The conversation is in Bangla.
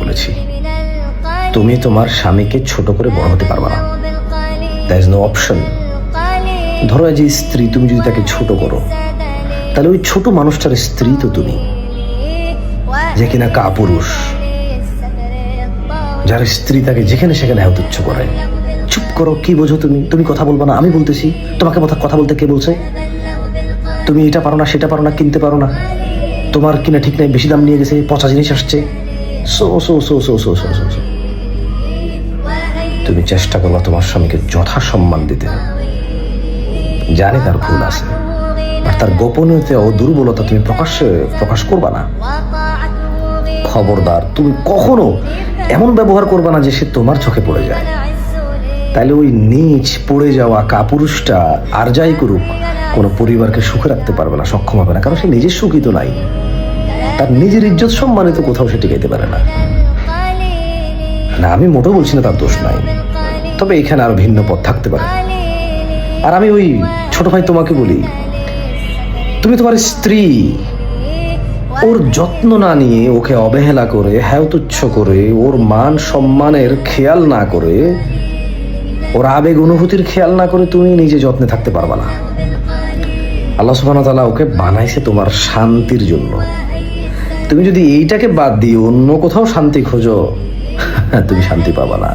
বলেছি, তুমি তোমার স্বামীকে ছোট করে বড় হতে পারবে না। There is no option. ধরো যে স্ত্রী, তুমি যদি তাকে ছোট করো, তাহলে ওই ছোট মানুষটার স্ত্রী তো তুমি, যে কিনা কাপুরুষ, যার স্ত্রী তাকে যেখানে সেখানে তুচ্ছ করে। চুপ করো, কি বোঝো তুমি? তুমি কথা বলবো না? আমি বলতেছি, তোমাকে কথা বলতে কে বলছে? তুমি এটা পারো না, সেটা পারো না, কিনতে পারো না, তোমার কিনা ঠিক নাই, বেশি দাম নিয়ে গেছে, পচা জিনিস আসছে। So so so so so so so so. তুমি চেষ্টা করো তোমার স্বামীকে যথাসম্মান দিতে। জানি তার ভুল আছে, আর তার গোপনীয়তা ও দুর্বলতা তুমি প্রকাশ করবা না। খবরদার, তুমি কখনো এমন ব্যবহার করবা না যে সে তোমার চোখে পড়ে যায়। তাইলে ওই নিচ পড়ে যাওয়া কাপুরুষটা আর যাই করুক, কোনো পরিবারকে সুখে রাখতে পারবে না, সক্ষম হবে না, কারণ সে নিজের সুখী তো নাই। তার নিজের ইজ্জত সম্মানিত কোথাও সে টিকাইতে পারে না। না, আমি মোটেও বলছি না তার দোষ নাই, তবে এখানে আরো ভিন্ন পথ থাকতে পারে। আর আমি ওই ছোট ভাই তোমাকে বলি, তুমি তোমার স্ত্রী, ওর যত্ন না নিয়ে, ওকে অবহেলা করে, তুচ্ছ করে, ওর মান সম্মানের খেয়াল না করে, ওর আবেগ অনুভূতির খেয়াল না করে তুমি নিজে যত্নে থাকতে পারবা না। আল্লাহ সুবহানাহু ওয়া তাআলা ওকে বানাইছে তোমার শান্তির জন্য। তুমি যদি এইটাকে বাদ দিয়ে অন্য কোথাও শান্তি খোঁজো, তুমি শান্তি পাবা না।